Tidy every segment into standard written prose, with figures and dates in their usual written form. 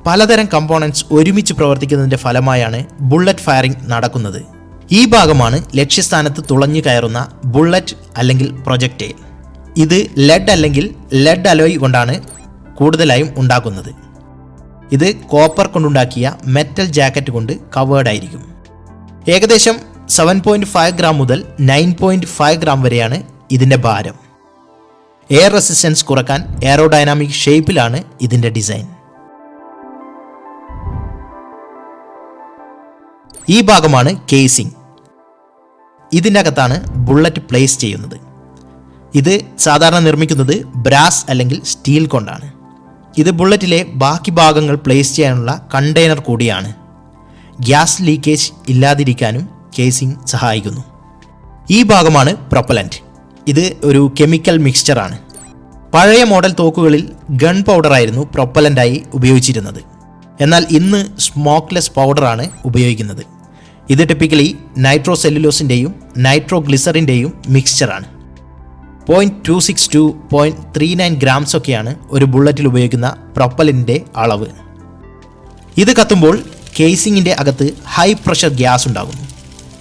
പലതരം കമ്പോണൻസ് ഒരുമിച്ച് പ്രവർത്തിക്കുന്നതിൻ്റെ ഫലമായാണ് ബുള്ളറ്റ് ഫയറിംഗ് നടക്കുന്നത്. ഈ ഭാഗമാണ് ലക്ഷ്യസ്ഥാനത്ത് തുളഞ്ഞു കയറുന്ന ബുള്ളറ്റ് അല്ലെങ്കിൽ പ്രൊജക്ടൈൽ. ഇത് ലെഡ് അല്ലെങ്കിൽ ലെഡ് അലോയ് കൊണ്ടാണ് കൂടുതലായും ഉണ്ടാക്കുന്നത്. ഇത് കോപ്പർ കൊണ്ടുണ്ടാക്കിയ മെറ്റൽ ജാക്കറ്റ് കൊണ്ട് കവേർഡ് ആയിരിക്കും. ഏകദേശം 7.5 ഗ്രാം മുതൽ 9.5 ഗ്രാം വരെയാണ് ഇതിൻ്റെ ഭാരം. എയർ റെസിസ്റ്റൻസ് കുറക്കാൻ എയറോഡൈനാമിക് ഷേപ്പിലാണ് ഇതിൻ്റെ ഡിസൈൻ. ഈ ഭാഗമാണ് കേസിംഗ്. ഇതിൻ്റെ അകത്താണ് ബുള്ളറ്റ് പ്ലേസ് ചെയ്യുന്നത്. ഇത് സാധാരണ നിർമ്മിക്കുന്നത് ബ്രാസ് അല്ലെങ്കിൽ സ്റ്റീൽ കൊണ്ടാണ്. ഇത് ബുള്ളറ്റിലെ ബാക്കി ഭാഗങ്ങൾ പ്ലേസ് ചെയ്യാനുള്ള കണ്ടെയ്നർ കൂടിയാണ്. ഗ്യാസ് ലീക്കേജ് ഇല്ലാതിരിക്കാനും കേസിംഗ് സഹായിക്കുന്നു. ഈ ഭാഗമാണ് പ്രൊപ്പലൻറ്റ്. ഇത് ഒരു കെമിക്കൽ മിക്സ്ചറാണ്. പഴയ മോഡൽ തോക്കുകളിൽ ഗൺ പൗഡറായിരുന്നു പ്രൊപ്പലൻ്റായി ഉപയോഗിച്ചിരുന്നത്. എന്നാൽ ഇന്ന് സ്മോക്ക്ലെസ് പൗഡറാണ് ഉപയോഗിക്കുന്നത്. ഇത് ടിപ്പിക്കലി നൈട്രോ സെല്ലുലോസിൻ്റെയും നൈട്രോ ഗ്ലിസറിൻ്റെയും മിക്സ്ചറാണ്. 0.26 to 0.39 ഗ്രാംസ് ഒക്കെയാണ് ഒരു ബുള്ളറ്റിൽ ഉപയോഗിക്കുന്ന പ്രൊപ്പലൻ്റിൻ്റെ അളവ്. ഇത് കത്തുമ്പോൾ കേസിങ്ങിൻ്റെ അകത്ത് ഹൈ പ്രഷർ ഗ്യാസ് ഉണ്ടാകുന്നു.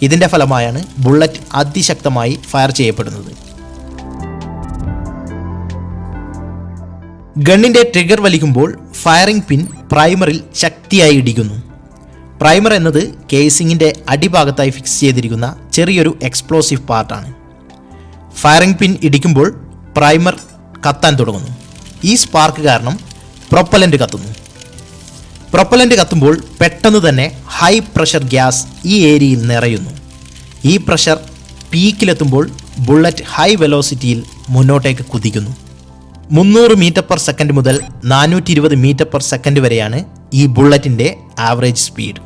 ഇതിൻ്റെ ഫലമായാണ് ബുള്ളറ്റ് അതിശക്തമായി ഫയർ ചെയ്യപ്പെടുന്നത്. ഗണ്ണിൻ്റെ ട്രിഗർ വലിക്കുമ്പോൾ ഫയറിംഗ് പിൻ പ്രൈമറിൽ ശക്തിയായി ഇടിക്കുന്നു. പ്രൈമർ എന്നത് കേസിങ്ങിൻ്റെ അടിഭാഗത്തായി ഫിക്സ് ചെയ്തിരിക്കുന്ന ചെറിയൊരു എക്സ്പ്ലോസീവ് പാർട്ടാണ്. ഫയറിംഗ് പിൻ ഇടിക്കുമ്പോൾ പ്രൈമർ കത്താൻ തുടങ്ങുന്നു. ഈ സ്പാർക്ക് കാരണം പ്രൊപ്പലൻ്റ് കത്തുന്നു. പ്രൊപ്പലൻ്റ് കത്തുമ്പോൾ പെട്ടെന്ന് തന്നെ ഹൈ പ്രഷർ ഗ്യാസ് ഈ ഏരിയയിൽ നിറയുന്നു. ഈ പ്രഷർ പീക്കിലെത്തുമ്പോൾ ബുള്ളറ്റ് ഹൈ വെലോസിറ്റിയിൽ മുന്നോട്ടേക്ക് കുതിക്കുന്നു. 300 മീറ്റർ പെർ സെക്കൻഡ് മുതൽ 420 മീറ്റർ പെർ സെക്കൻഡ് വരെയാണ് ഈ ബുള്ളറ്റിൻ്റെ ആവറേജ് സ്പീഡ്.